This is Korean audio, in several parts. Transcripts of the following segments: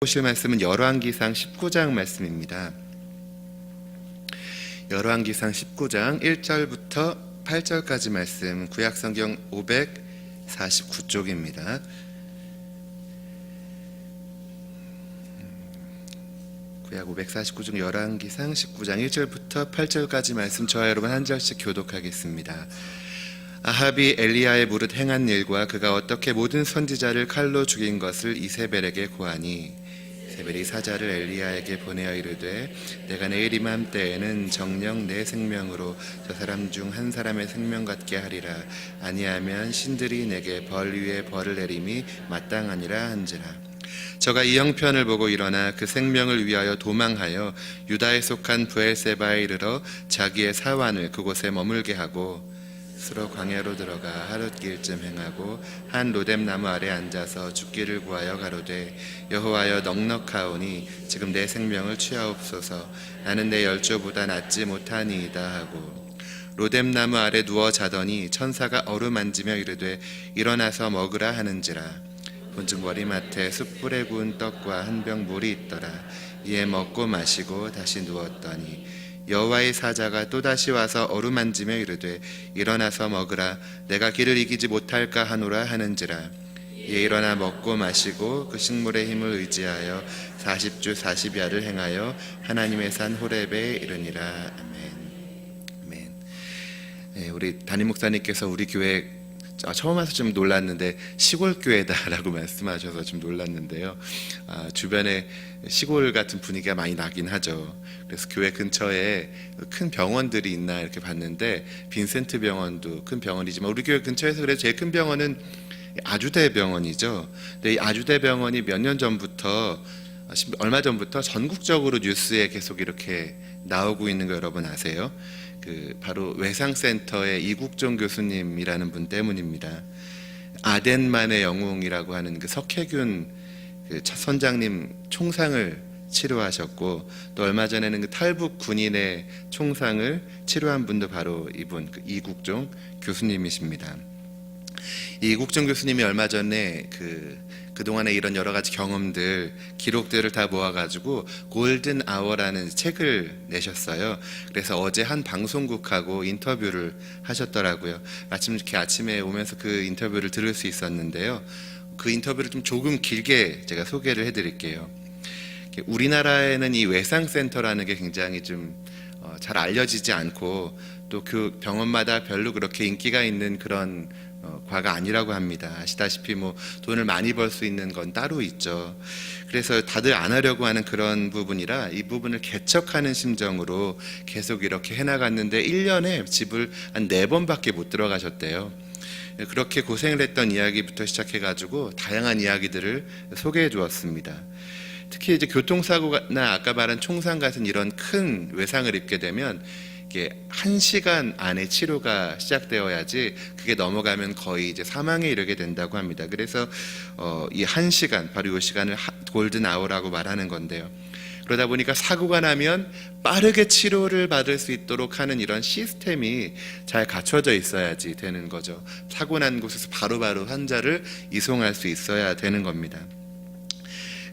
보실 말씀은 열왕기상 19장 말씀입니다. 열왕기상 19장 1절부터 8절까지 말씀, 구약성경 549쪽입니다. 구약 549쪽 열왕기상 19장 1절부터 8절까지 말씀, 저와 여러분 한 절씩 교독하겠습니다. 아합이 엘리야의 무릇 행한 일과 그가 어떻게 모든 선지자를 칼로 죽인 것을 이세벨에게 고하니, 이세벨이 사자를 엘리야에게 보내어 이르되, 내가 내일 이맘때에는 정녕 내 생명으로 저 사람 중 한 사람의 생명 같게 하리라. 아니하면 신들이 내게 벌 위에 벌을 내림이 마땅하니라 한지라. 저가 이 형편을 보고 일어나 그 생명을 위하여 도망하여 유다에 속한 브엘세바에 이르러 자기의 사환을 그곳에 머물게 하고, 스스로 광야로 들어가 하룻길쯤 행하고 한 로뎀 나무 아래 앉아서 죽기를 구하여 가로되, 여호와여 넉넉하오니 지금 내 생명을 취하옵소서. 나는 내 열조보다 낫지 못하니이다 하고, 로뎀 나무 아래 누워 자더니 천사가 어루만지며 이르되, 일어나서 먹으라 하는지라. 본즉 머리맡에 숯불에 구운 떡과 한 병 물이 있더라. 이에 먹고 마시고 다시 누웠더니 여호와의 사자가 또다시 와서 어루만지며 이르되, 일어나서 먹으라. 내가 길을 이기지 못할까 하노라 하는지라. 이에 일어나 먹고 마시고 그 식물의 힘을 의지하여 40주 40야를 행하여 하나님의 산 호렙에 이르니라. 아멘. 네, 우리 담임 목사님께서 우리 교회 처음 와서 좀 놀랐는데 시골 교회다라고 말씀하셔서 좀 놀랐는데요. 주변에 시골 같은 분위기가 많이 나긴 하죠. 그래서 교회 근처에 큰 병원들이 있나 이렇게 봤는데, 빈센트 병원도 큰 병원이지만 우리 교회 근처에서 그래도 제일 큰 병원은 아주대 병원이죠. 근데 이 아주대 병원이 몇 년 전부터, 얼마 전부터 전국적으로 뉴스에 계속 이렇게 나오고 있는 거 여러분 아세요? 바로 외상센터의 이국종 교수님이라는 분 때문입니다. 아덴만의 영웅이라고 하는 그 석혜균 선장님 총상을 치료하셨고, 또 얼마 전에는 그 탈북 군인의 총상을 치료한 분도 바로 이분, 이국종 교수님이십니다. 이국종 교수님이 얼마 전에 그동안에 이런 여러 가지 경험들, 기록들을 다 모아가지고 골든 아워라는 책을 내셨어요. 그래서 어제 한 방송국하고 인터뷰를 하셨더라고요. 이렇게 아침에 오면서 그 인터뷰를 들을 수 있었는데요. 그 인터뷰를 좀 조금 길게 제가 소개를 해드릴게요. 우리나라에는 이 외상센터라는 게 굉장히 좀 잘 알려지지 않고, 또 그 병원마다 별로 그렇게 인기가 있는 그런 과가 아니라고 합니다. 아시다시피 돈을 많이 벌 수 있는 건 따로 있죠. 그래서 다들 안 하려고 하는 그런 부분이라 이 부분을 개척하는 심정으로 계속 이렇게 해나갔는데 1년에 집을 한 4번밖에 못 들어가셨대요. 그렇게 고생을 했던 이야기부터 시작해가지고 다양한 이야기들을 소개해 주었습니다. 특히 이제 교통사고나 아까 말한 총상 같은 이런 큰 외상을 입게 되면 이게 1시간 안에 치료가 시작되어야지, 그게 넘어가면 거의 이제 사망에 이르게 된다고 합니다. 그래서 이 1시간, 바로 이 시간을 골든 아워라고 말하는 건데요. 그러다 보니까 사고가 나면 빠르게 치료를 받을 수 있도록 하는 이런 시스템이 잘 갖춰져 있어야지 되는 거죠. 사고 난 곳에서 바로바로 환자를 이송할 수 있어야 되는 겁니다.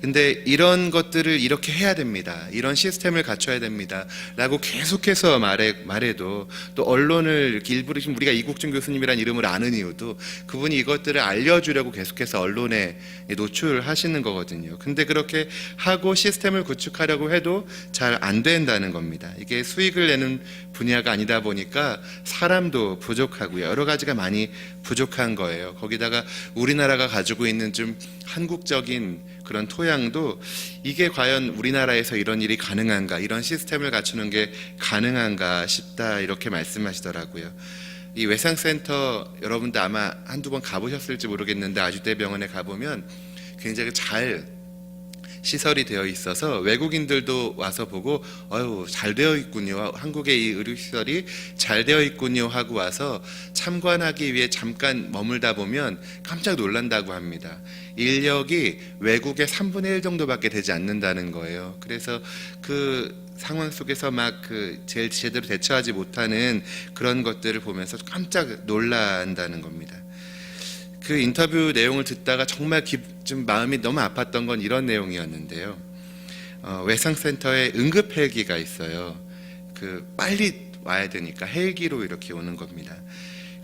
근데 이런 것들을 이렇게 해야 됩니다, 이런 시스템을 갖춰야 됩니다 라고 계속해서 말해도, 또 언론을 일부러, 지금 우리가 이국종 교수님이라는 이름을 아는 이유도 그분이 이것들을 알려주려고 계속해서 언론에 노출하시는 거거든요. 근데 그렇게 하고 시스템을 구축하려고 해도 잘 안 된다는 겁니다. 이게 수익을 내는 분야가 아니다 보니까 사람도 부족하고요, 여러 가지가 많이 부족한 거예요. 거기다가 우리나라가 가지고 있는 좀 한국적인 그런 토양도, 이게 과연 우리나라에서 이런 일이 가능한가, 이런 시스템을 갖추는 게 가능한가 싶다, 이렇게 말씀하시더라고요. 이 외상센터 여러분들 아마 한두 번 가보셨을지 모르겠는데, 아주대 병원에 가보면 굉장히 잘 시설이 되어 있어서 외국인들도 와서 보고 잘 되어 있군요, 한국의 이 의료시설이 잘 되어 있군요 하고 와서 참관하기 위해 잠깐 머물다 보면 깜짝 놀란다고 합니다. 인력이 외국의 3분의 1 정도밖에 되지 않는다는 거예요. 그래서 그 상황 속에서 제일 제대로 대처하지 못하는 그런 것들을 보면서 깜짝 놀란다는 겁니다. 그 인터뷰 내용을 듣다가 정말 좀 마음이 너무 아팠던 건 이런 내용이었는데요. 외상센터에 응급 헬기가 있어요. 빨리 와야 되니까 헬기로 이렇게 오는 겁니다.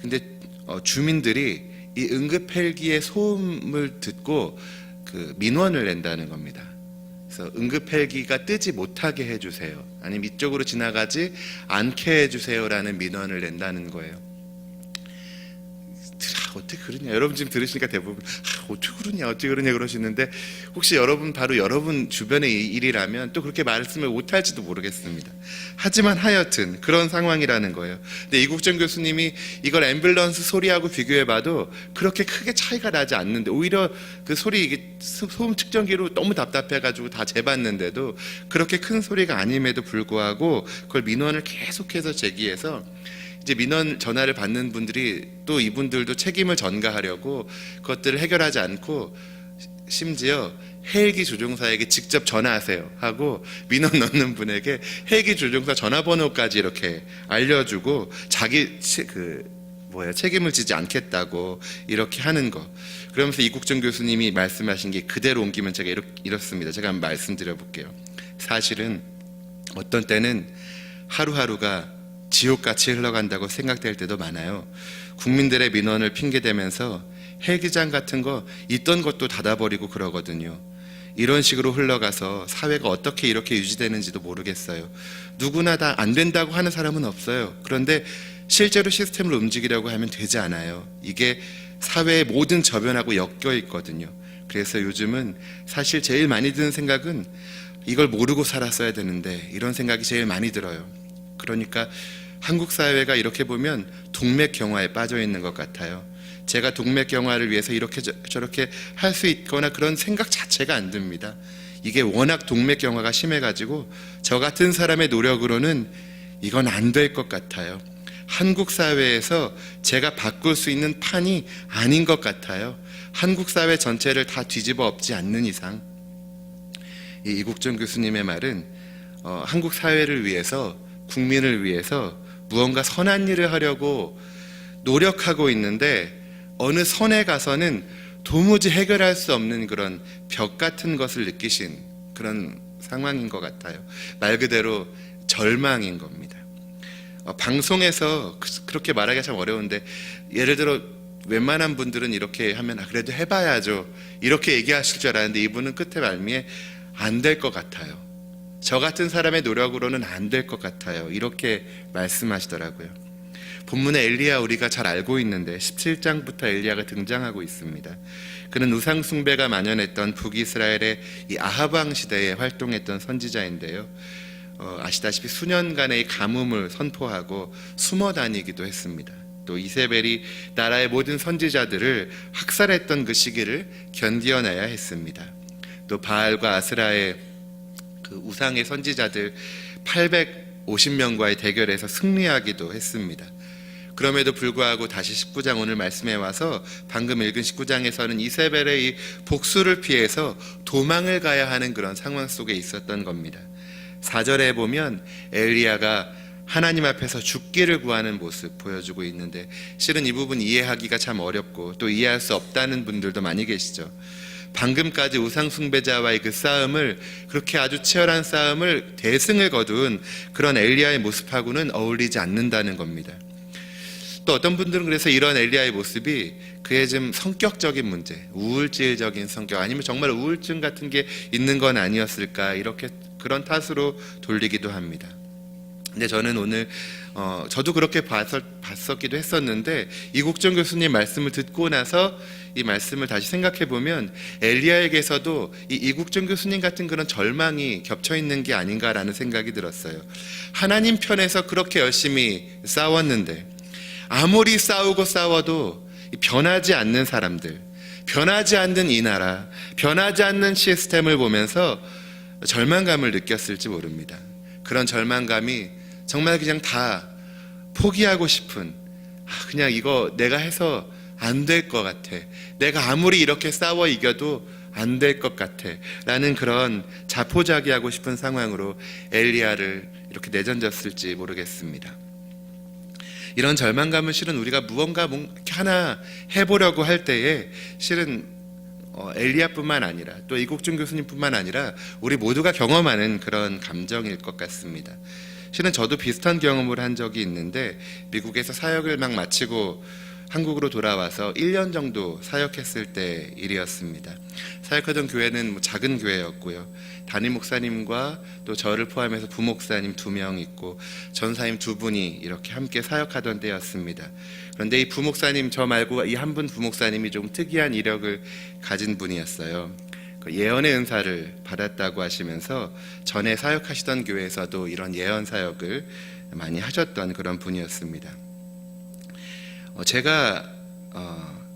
근데 주민들이 이 응급 헬기의 소음을 듣고 민원을 낸다는 겁니다. 그래서 응급 헬기가 뜨지 못하게 해주세요, 아니면 이쪽으로 지나가지 않게 해주세요라는 민원을 낸다는 거예요. 어떻게 그러냐, 여러분 지금 들으시니까 대부분 어떻게 그러냐 그러시는데, 혹시 여러분 바로 여러분 주변의 일이라면 또 그렇게 말씀을 못할지도 모르겠습니다. 하지만 하여튼 그런 상황이라는 거예요. 근데 이국정 교수님이 이걸 앰뷸런스 소리하고 비교해봐도 그렇게 크게 차이가 나지 않는데, 오히려 그 소리, 이게 소음 측정기로 너무 답답해가지고 다 재봤는데도 그렇게 큰 소리가 아님에도 불구하고 그걸 민원을 계속해서 제기해서 이제 민원 전화를 받는 분들이 또 이분들도 책임을 전가하려고 그것들을 해결하지 않고 심지어 헬기 조종사에게 직접 전화하세요 하고 민원 넣는 분에게 헬기 조종사 전화번호까지 이렇게 알려주고 자기 책임을 지지 않겠다고 이렇게 하는 거. 그러면서 이국정 교수님이 말씀하신 게 그대로 옮기면 제가 이렇습니다. 제가 한번 말씀드려 볼게요. 사실은 어떤 때는 하루하루가 지옥같이 흘러간다고 생각될 때도 많아요. 국민들의 민원을 핑계대면서 헬기장 같은 거 있던 것도 닫아버리고 그러거든요. 이런 식으로 흘러가서 사회가 어떻게 이렇게 유지되는지도 모르겠어요. 누구나 다 안 된다고 하는 사람은 없어요. 그런데 실제로 시스템을 움직이려고 하면 되지 않아요. 이게 사회의 모든 저변하고 엮여 있거든요. 그래서 요즘은 사실 제일 많이 드는 생각은 이걸 모르고 살았어야 되는데, 이런 생각이 제일 많이 들어요. 그러니까 한국 사회가 이렇게 보면 동맥경화에 빠져 있는 것 같아요. 제가 동맥경화를 위해서 이렇게 저렇게 할 수 있거나 그런 생각 자체가 안 듭니다. 이게 워낙 동맥경화가 심해가지고 저 같은 사람의 노력으로는 이건 안 될 것 같아요. 한국 사회에서 제가 바꿀 수 있는 판이 아닌 것 같아요. 한국 사회 전체를 다 뒤집어 엎지 않는 이상. 이국정 교수님의 말은 한국 사회를 위해서, 국민을 위해서 무언가 선한 일을 하려고 노력하고 있는데 어느 선에 가서는 도무지 해결할 수 없는 그런 벽 같은 것을 느끼신 그런 상황인 것 같아요. 말 그대로 절망인 겁니다. 방송에서 그렇게 말하기가 참 어려운데, 예를 들어 웬만한 분들은 이렇게 하면 그래도 해봐야죠 이렇게 얘기하실 줄 알았는데, 이분은 끝에 말미에 안 될 것 같아요. 저 같은 사람의 노력으로는 안 될 것 같아요. 이렇게 말씀하시더라고요. 본문의 엘리야 우리가 잘 알고 있는데 17장부터 엘리야가 등장하고 있습니다. 그는 우상 숭배가 만연했던 북이스라엘의 이 아합 왕 시대에 활동했던 선지자인데요. 아시다시피 수년간의 가뭄을 선포하고 숨어 다니기도 했습니다. 또 이세벨이 나라의 모든 선지자들을 학살했던 그 시기를 견디어내야 했습니다. 또 바알과 아스라의 그 우상의 선지자들 850명과의 대결에서 승리하기도 했습니다. 그럼에도 불구하고 다시 19장 오늘 말씀에 와서 방금 읽은 19장에서는 이세벨의 이 복수를 피해서 도망을 가야 하는 그런 상황 속에 있었던 겁니다. 4절에 보면 엘리야가 하나님 앞에서 죽기를 구하는 모습 보여주고 있는데, 실은 이 부분 이해하기가 참 어렵고 또 이해할 수 없다는 분들도 많이 계시죠. 방금까지 우상 숭배자와의 그 싸움을, 그렇게 아주 치열한 싸움을 대승을 거둔 그런 엘리야의 모습하고는 어울리지 않는다는 겁니다. 또 어떤 분들은 그래서 이런 엘리야의 모습이 그의 좀 성격적인 문제, 우울질적인 성격, 아니면 정말 우울증 같은 게 있는 건 아니었을까, 이렇게 그런 탓으로 돌리기도 합니다. 근데 저는 오늘 저도 그렇게 봤었기도 했었는데, 이국정 교수님 말씀을 듣고 나서 이 말씀을 다시 생각해 보면 엘리야에게서도 이국정 교수님 같은 그런 절망이 겹쳐 있는 게 아닌가라는 생각이 들었어요. 하나님 편에서 그렇게 열심히 싸웠는데, 아무리 싸우고 싸워도 변하지 않는 사람들, 변하지 않는 이 나라, 변하지 않는 시스템을 보면서 절망감을 느꼈을지 모릅니다. 그런 절망감이 정말 그냥 다 포기하고 싶은, 그냥 이거 내가 해서 안 될 것 같아, 내가 아무리 이렇게 싸워 이겨도 안 될 것 같아 라는 그런 자포자기하고 싶은 상황으로 엘리야를 이렇게 내던졌을지 모르겠습니다. 이런 절망감은 실은 우리가 무언가 하나 해보려고 할 때에 실은 엘리야뿐만 아니라 또 이국준 교수님뿐만 아니라 우리 모두가 경험하는 그런 감정일 것 같습니다. 실은 저도 비슷한 경험을 한 적이 있는데 미국에서 사역을 막 마치고 한국으로 돌아와서 1년 정도 사역했을 때 일이었습니다. 사역하던 교회는 작은 교회였고요. 담임 목사님과 또 저를 포함해서 부목사님 2명 있고 전사님 2분이 이렇게 함께 사역하던 때였습니다. 그런데 이 부목사님 저 말고 이 한 분 부목사님이 좀 특이한 이력을 가진 분이었어요. 예언의 은사를 받았다고 하시면서 전에 사역하시던 교회에서도 이런 예언 사역을 많이 하셨던 그런 분이었습니다. 제가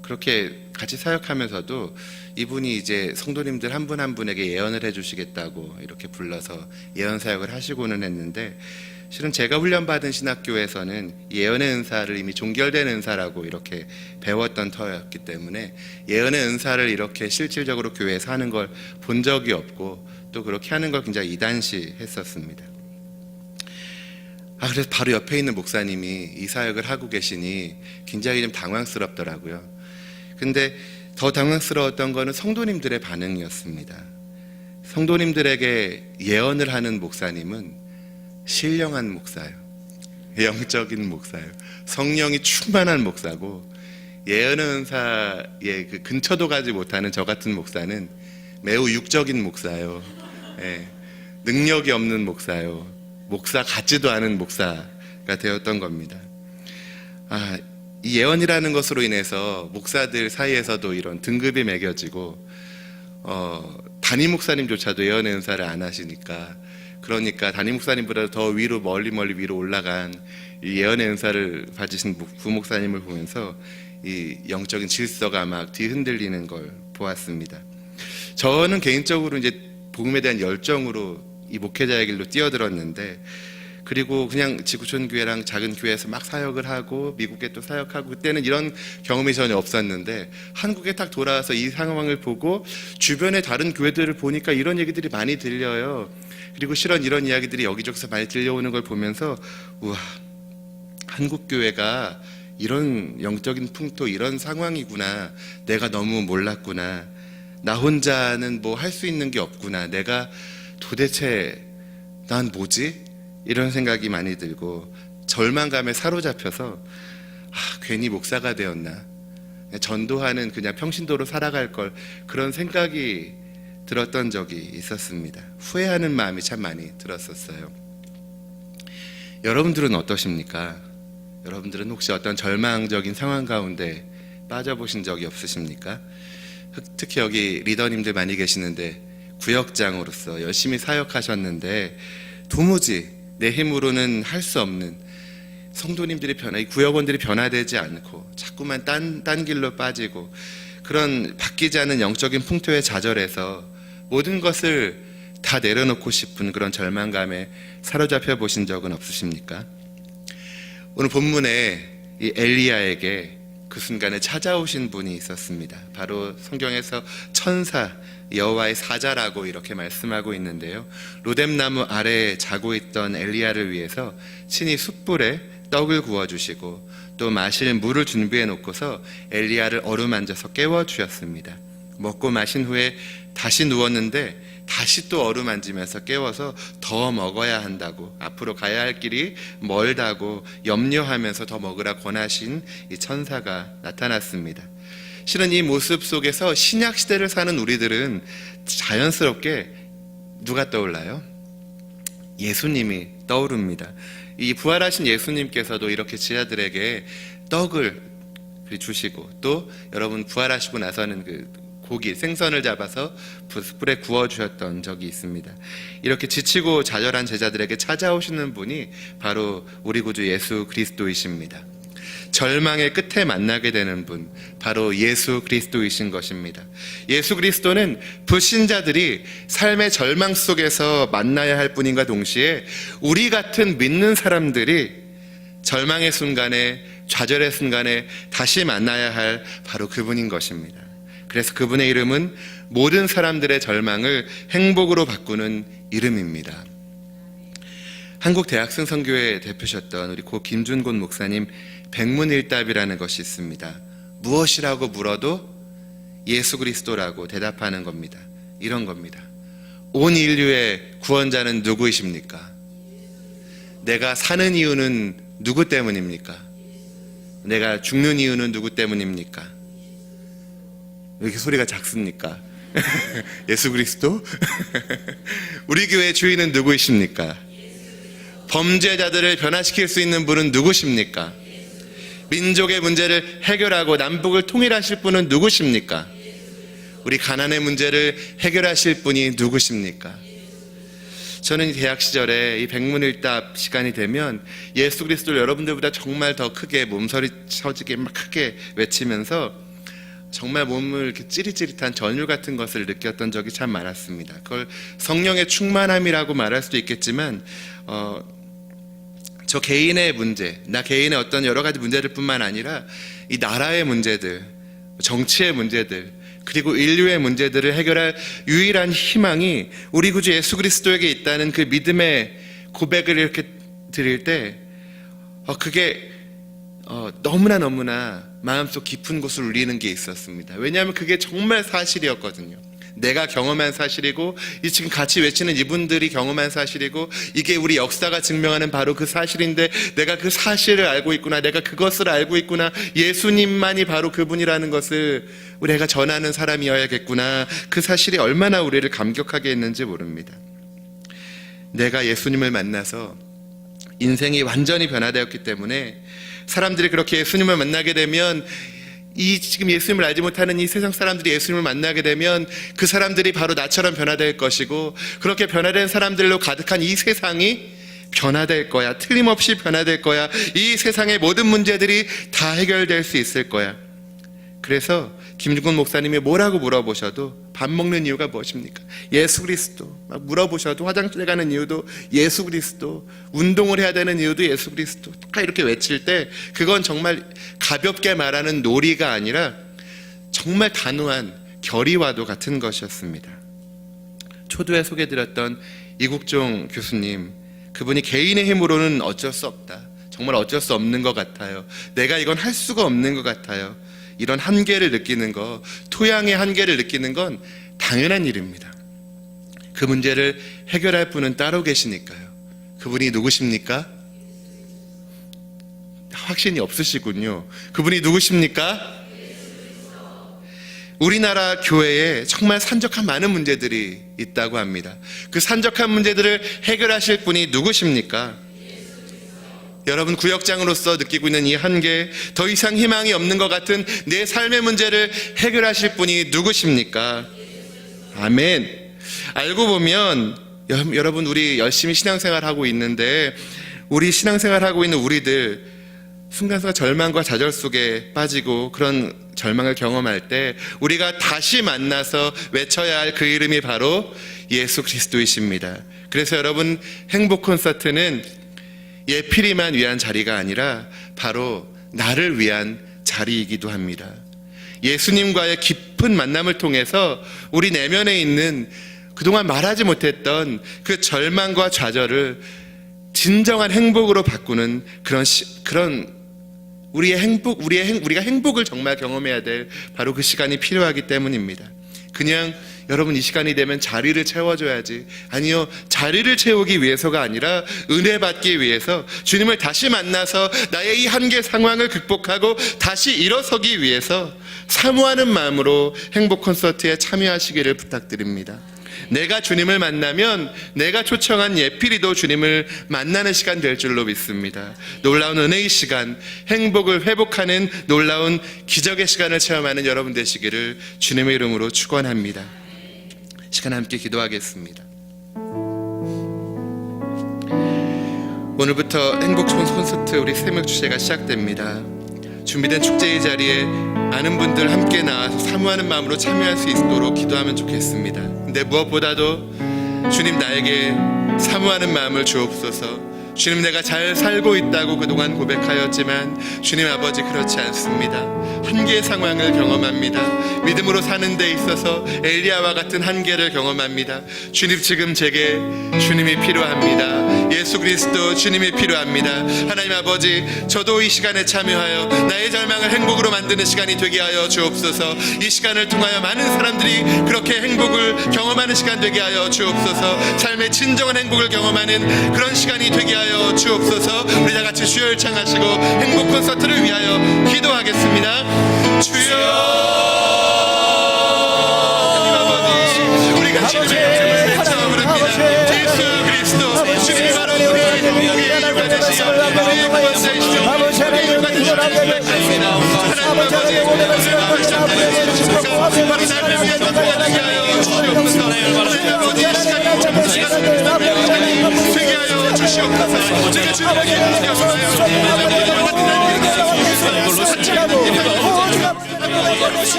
그렇게 같이 사역하면서도 이분이 이제 성도님들 한 분 한 분에게 예언을 해주시겠다고 이렇게 불러서 예언 사역을 하시고는 했는데 실은 제가 훈련받은 신학교에서는 예언의 은사를 이미 종결된 은사라고 이렇게 배웠던 터였기 때문에 예언의 은사를 이렇게 실질적으로 교회에서 하는 걸 본 적이 없고 또 그렇게 하는 걸 굉장히 이단시했었습니다. 그래서 바로 옆에 있는 목사님이 이 사역을 하고 계시니 굉장히 좀 당황스럽더라고요. 근데 더 당황스러웠던 거는 성도님들의 반응이었습니다. 성도님들에게 예언을 하는 목사님은 신령한 목사예요. 영적인 목사예요. 성령이 충만한 목사고 예언의 은사에 그 근처도 가지 못하는 저 같은 목사는 매우 육적인 목사예요. 능력이 없는 목사예요. 목사 같지도 않은 목사가 되었던 겁니다. 이 예언이라는 것으로 인해서 목사들 사이에서도 이런 등급이 매겨지고 담임 목사님조차도 예언의 은사를 안 하시니까 그러니까 담임 목사님보다 더 위로 멀리 위로 올라간 이 예언의 은사를 가지신 부목사님을 보면서 이 영적인 질서가 막 뒤흔들리는 걸 보았습니다. 저는 개인적으로 이제 복음에 대한 열정으로 이 목회자의 길로 뛰어들었는데 그리고 그냥 지구촌 교회랑 작은 교회에서 막 사역을 하고 미국에 또 사역하고 그때는 이런 경험이 전혀 없었는데 한국에 딱 돌아와서 이 상황을 보고 주변의 다른 교회들을 보니까 이런 얘기들이 많이 들려요. 그리고 실은 이런 이야기들이 여기저기서 많이 들려오는 걸 보면서 우와, 한국 교회가 이런 영적인 풍토 이런 상황이구나. 내가 너무 몰랐구나. 나 혼자는 뭐 할 수 있는 게 없구나. 내가 도대체 난 뭐지? 이런 생각이 많이 들고 절망감에 사로잡혀서 괜히 목사가 되었나? 전도하는 그냥 평신도로 살아갈 걸 그런 생각이 들었던 적이 있었습니다. 후회하는 마음이 참 많이 들었었어요. 여러분들은 어떠십니까? 여러분들은 혹시 어떤 절망적인 상황 가운데 빠져보신 적이 없으십니까? 특히 여기 리더님들 많이 계시는데 구역장으로서 열심히 사역하셨는데 도무지 내 힘으로는 할 수 없는 성도님들이 이 구역원들이 변화되지 않고 자꾸만 딴 길로 빠지고 그런 바뀌지 않는 영적인 풍토에 좌절해서 모든 것을 다 내려놓고 싶은 그런 절망감에 사로잡혀 보신 적은 없으십니까? 오늘 본문에 이 엘리야에게 그 순간에 찾아오신 분이 있었습니다. 바로 성경에서 천사 여호와의 사자라고 이렇게 말씀하고 있는데요. 로뎀나무 아래에 자고 있던 엘리야를 위해서 친히 숯불에 떡을 구워주시고 또 마실 물을 준비해 놓고서 엘리야를 어루만져서 깨워주셨습니다. 먹고 마신 후에 다시 누웠는데 다시 또 어루만지면서 깨워서 더 먹어야 한다고, 앞으로 가야 할 길이 멀다고 염려하면서 더 먹으라 권하신 이 천사가 나타났습니다. 실은 이 모습 속에서 신약 시대를 사는 우리들은 자연스럽게 누가 떠올라요? 예수님이 떠오릅니다. 이 부활하신 예수님께서도 이렇게 제자들에게 떡을 주시고 또 여러분 부활하시고 나서는 그 고기, 생선을 잡아서 숯불에 구워주셨던 적이 있습니다. 이렇게 지치고 좌절한 제자들에게 찾아오시는 분이 바로 우리 구주 예수 그리스도이십니다. 절망의 끝에 만나게 되는 분, 바로 예수 그리스도이신 것입니다. 예수 그리스도는 불신자들이 삶의 절망 속에서 만나야 할 분인가 동시에 우리 같은 믿는 사람들이 절망의 순간에, 좌절의 순간에 다시 만나야 할 바로 그분인 것입니다. 그래서 그분의 이름은 모든 사람들의 절망을 행복으로 바꾸는 이름입니다. 한국 대학생 선교회 대표셨던 우리 고 김준곤 목사님 백문일답이라는 것이 있습니다. 무엇이라고 물어도 예수 그리스도라고 대답하는 겁니다. 이런 겁니다. 온 인류의 구원자는 누구이십니까? 내가 사는 이유는 누구 때문입니까? 내가 죽는 이유는 누구 때문입니까? 왜 이렇게 소리가 작습니까? 예수 그리스도? 우리 교회 주인은 누구이십니까? 범죄자들을 변화시킬 수 있는 분은 누구십니까? 민족의 문제를 해결하고 남북을 통일하실 분은 누구십니까? 우리 가난의 문제를 해결하실 분이 누구십니까? 저는 이 대학 시절에 이 백문일답 시간이 되면 예수 그리스도를 여러분들보다 정말 더 크게 몸서리쳐지게 막 크게 외치면서 정말 몸을 이렇게 찌릿찌릿한 전율 같은 것을 느꼈던 적이 참 많았습니다. 그걸 성령의 충만함이라고 말할 수도 있겠지만 저 개인의 문제, 나 개인의 어떤 여러 가지 문제들 뿐만 아니라 이 나라의 문제들, 정치의 문제들, 그리고 인류의 문제들을 해결할 유일한 희망이 우리 구주 예수 그리스도에게 있다는 그 믿음의 고백을 이렇게 드릴 때 그게 너무나 마음속 깊은 곳을 울리는 게 있었습니다. 왜냐하면 그게 정말 사실이었거든요. 내가 경험한 사실이고 지금 같이 외치는 이분들이 경험한 사실이고 이게 우리 역사가 증명하는 바로 그 사실인데 내가 그 사실을 알고 있구나, 내가 그것을 알고 있구나, 예수님만이 바로 그분이라는 것을 우리가 전하는 사람이어야겠구나. 그 사실이 얼마나 우리를 감격하게 했는지 모릅니다. 내가 예수님을 만나서 인생이 완전히 변화되었기 때문에 사람들이 그렇게 예수님을 만나게 되면 지금 예수님을 알지 못하는 이 세상 사람들이 예수님을 만나게 되면 그 사람들이 바로 나처럼 변화될 것이고 그렇게 변화된 사람들로 가득한 이 세상이 변화될 거야. 틀림없이 변화될 거야. 이 세상의 모든 문제들이 다 해결될 수 있을 거야. 그래서 김준곤 목사님이 뭐라고 물어보셔도 밥 먹는 이유가 무엇입니까? 예수 그리스도. 막 물어보셔도 화장실에 가는 이유도 예수 그리스도, 운동을 해야 되는 이유도 예수 그리스도. 다 이렇게 외칠 때 그건 정말 가볍게 말하는 놀이가 아니라 정말 단호한 결의와도 같은 것이었습니다. 초두에 소개드렸던 이국종 교수님, 그분이 개인의 힘으로는 어쩔 수 없다, 정말 어쩔 수 없는 것 같아요, 내가 이건 할 수가 없는 것 같아요, 이런 한계를 느끼는 거, 토양의 한계를 느끼는 건 당연한 일입니다. 그 문제를 해결할 분은 따로 계시니까요. 그분이 누구십니까? 확신이 없으시군요. 그분이 누구십니까? 우리나라 교회에 정말 산적한 많은 문제들이 있다고 합니다. 그 산적한 문제들을 해결하실 분이 누구십니까? 여러분, 구역장으로서 느끼고 있는 이 한계, 더 이상 희망이 없는 것 같은 내 삶의 문제를 해결하실 분이 누구십니까? 아멘. 알고 보면 여러분, 우리 열심히 신앙생활하고 있는데 우리 신앙생활하고 있는 우리들 순간순간 절망과 좌절 속에 빠지고 그런 절망을 경험할 때 우리가 다시 만나서 외쳐야 할 그 이름이 바로 예수 그리스도이십니다. 그래서 여러분, 행복 콘서트는 예필이만 위한 자리가 아니라 바로 나를 위한 자리이기도 합니다. 예수님과의 깊은 만남을 통해서 우리 내면에 있는 그동안 말하지 못했던 그 절망과 좌절을 진정한 행복으로 바꾸는 그런 우리가 행복을 정말 경험해야 될 바로 그 시간이 필요하기 때문입니다. 그냥 여러분, 이 시간이 되면 자리를 채워줘야지, 아니요, 자리를 채우기 위해서가 아니라 은혜 받기 위해서, 주님을 다시 만나서 나의 이 한계 상황을 극복하고 다시 일어서기 위해서 사모하는 마음으로 행복 콘서트에 참여하시기를 부탁드립니다. 내가 주님을 만나면 내가 초청한 예필이도 주님을 만나는 시간 될 줄로 믿습니다. 놀라운 은혜의 시간, 행복을 회복하는 놀라운 기적의 시간을 체험하는 여러분 되시기를 주님의 이름으로 축원합니다. 시간 함께 기도하겠습니다. 오늘부터 행복 콘서트 우리 새벽 주제가 시작됩니다. 준비된 축제의 자리에 많은 분들 함께 나와서 사모하는 마음으로 참여할 수 있도록 기도하면 좋겠습니다. 근데 무엇보다도 주님, 나에게 사모하는 마음을 주옵소서. 주님, 내가 잘 살고 있다고 그동안 고백하였지만 주님 아버지, 그렇지 않습니다. 한계의 상황을 경험합니다. 믿음으로 사는 데 있어서 엘리야와 같은 한계를 경험합니다. 주님, 지금 제게 주님이 필요합니다. 예수 그리스도 주님이 필요합니다. 하나님 아버지, 저도 이 시간에 참여하여 나의 절망을 행복으로 만드는 시간이 되게 하여 주옵소서. 이 시간을 통하여 많은 사람들이 그렇게 행복을 경험하는 시간 되게 하여 주옵소서. 삶의 진정한 행복을 경험하는 그런 시간이 되게 하여 주옵소서. 우리 다 같이 주여 찬양하시고 행복 콘서트를 위하여 기도하겠습니다. 주여, 하나님 아버지, 우리가 주님의 이름을 외쳐 부릅니다. 예수 그리스도 주님이 바로 우리의 행복의 이유가 되시어 우리의 구원자이시오. 우리의 이유가 되시는 주님입니다. 하나님 아버지, 바로 삶을 위한 전통하게 하여 주시옵소서. 하나님 아버지, 이 시간이 참 시간을 되게 하여 주시옵소서. 제가 주님에게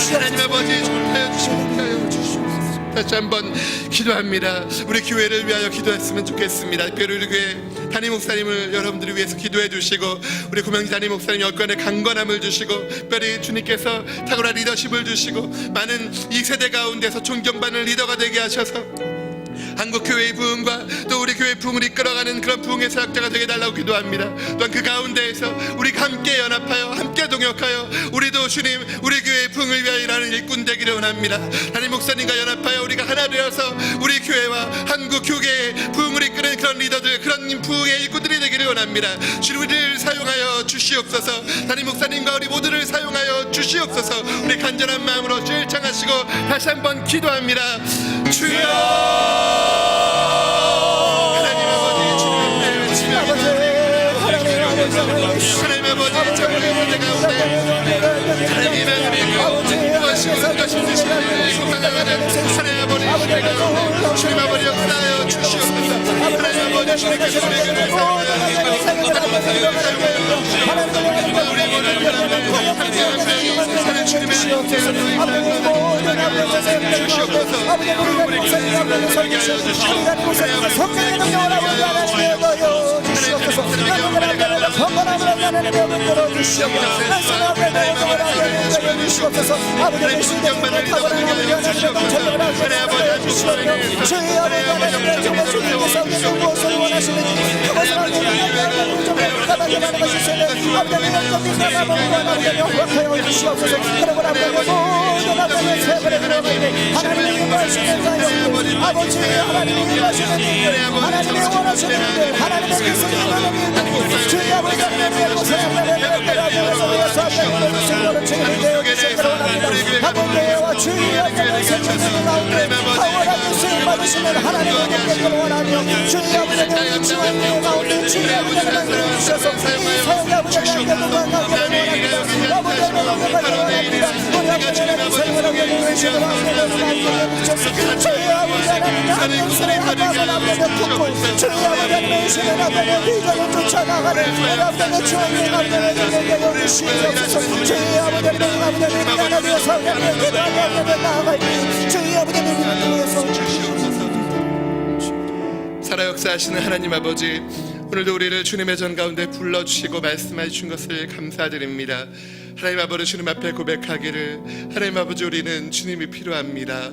하나님 아버지 축하해 주시옵소서. 다시 한번 기도합니다. 우리 교회를 위하여 기도했으면 좋겠습니다. 특별히 우리 교회 담임 목사님을 여러분들을 위해서 기도해 주시고, 우리 구명지 담임 목사님 여건의 강건함을 주시고, 특별히 주님께서 탁월한 리더십을 주시고, 많은 이 세대 가운데서 존경받는 리더가 되게 하셔서 한국교회의 부흥과 또 우리 교회의 부흥을 이끌어가는 그런 부흥의 사역자가 되게 달라고 기도합니다. 또한 그 가운데에서 우리가 함께 연합하여 함께 동역하여 우리도 주님 우리 교회의 부흥을 위하여 일하는 일꾼 되기를 원합니다. 담임 목사님과 연합하여 우리가 하나 되어서 우리 교회와 한국 교계의 부흥을 이끄는 그런 리더들, 그런 부흥의 일꾼들이 되기를 원합니다. 주님 우리를 사용하여 주시옵소서. 담임 목사님과 우리 모두를 사용하여 주시옵소서. 우리 간절한 마음으로 주를 청하시고 다시 한번 기도합니다. 주여, 하나님 아버지, 주님의 치명이 하나님 아버지, 정의의 문제 가운데 하나님의 은혜가 무엇이고 무엇이 되시는지 공감하는 하나님 아버지, 주님 아버지 역사하여 주시옵소서. 하나님 아버지, 주님께서 우리에게 사용하여 우리 모두를 함께하며 하나님 주님의 은혜를 주시옵소서. 우리에게 살게 하여 주시옵소서. 살아 역사하시는 하나님 아버지, 오늘도 우리를 주님의 전 가운데 불러주시고 말씀해 주신 것을 감사드립니다. 하나님 아버지, 주님 앞에 고백하기를, 하나님 아버지, 우리는 주님이 필요합니다.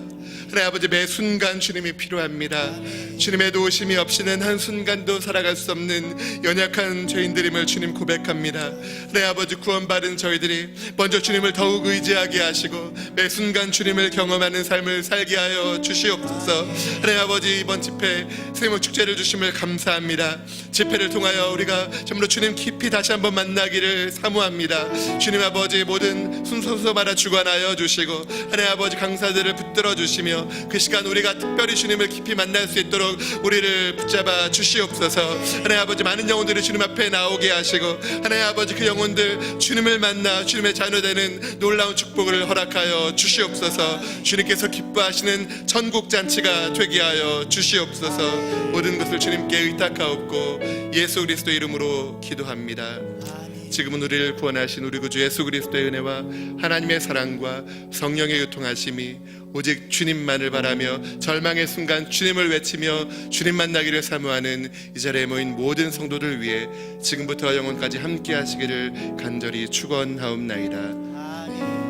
하나님 아버지, 매 순간 주님이 필요합니다. 주님의 도우심이 없이는 한순간도 살아갈 수 없는 연약한 죄인들임을 주님 고백합니다. 하나님 아버지, 구원받은 저희들이 먼저 주님을 더욱 의지하게 하시고 매 순간 주님을 경험하는 삶을 살게 하여 주시옵소서. 하나님 아버지, 이번 집회 세무축제를 주심을 감사합니다. 집회를 통하여 우리가 전부 주님 깊이 다시 한번 만나기를 사모합니다. 주님 아버지, 모든 순서서 말아 주관하여 주시고 하나님 아버지, 강사들을 붙들어 주시며 그 시간 우리가 특별히 주님을 깊이 만날 수 있도록 우리를 붙잡아 주시옵소서. 하나님 아버지, 많은 영혼들이 주님 앞에 나오게 하시고 하나님 아버지, 그 영혼들 주님을 만나 주님의 자녀 되는 놀라운 축복을 허락하여 주시옵소서. 주님께서 기뻐하시는 천국 잔치가 되게 하여 주시옵소서. 모든 것을 주님께 의탁하옵고 예수 그리스도 이름으로 기도합니다. 지금은 우리를 구원하신 우리 구주 예수 그리스도의 은혜와 하나님의 사랑과 성령의 교통하심이 오직 주님만을 바라며 절망의 순간 주님을 외치며 주님 만나기를 사모하는 이 자리에 모인 모든 성도들 위해 지금부터 영원까지 함께 하시기를 간절히 축원하옵나이다.